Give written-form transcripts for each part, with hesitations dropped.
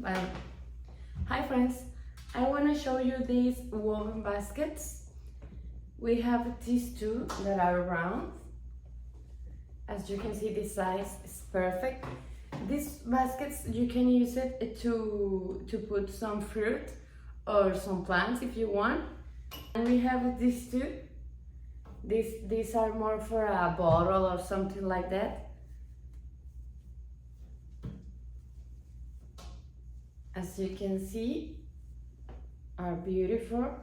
Bye. Hi friends, I want to show you these woven baskets. We have these two that are round. As you can see, the size is perfect. These baskets, you can use it to put some fruit or some plants if you want. And we have these two. These are more for a bottle or something like that. As you can see, are beautiful.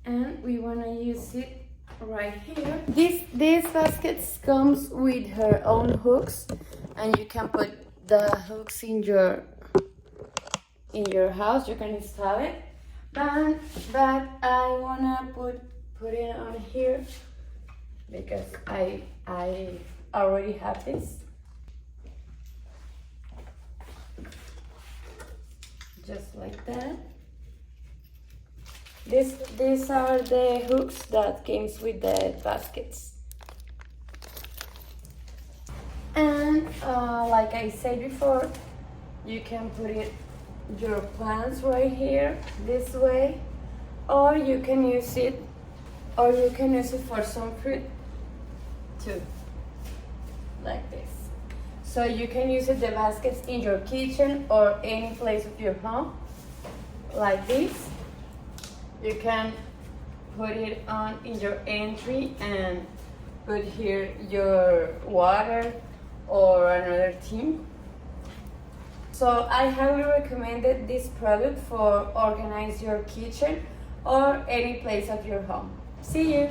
And we want to use it right here. These baskets comes with her own hooks, and you can put the hooks in your house. You can install it, but I wanna put it on here because I already have this. Just like that. These are the hooks that came with the baskets. And like I said before, you can put your plants right here this way, or you can use it for some fruit too, like this. So you can use the baskets in your kitchen or any place of your home, like this. You can put it on in your entry and put here your water or another thing. So I highly recommend this product for organize your kitchen or any place of your home. See you!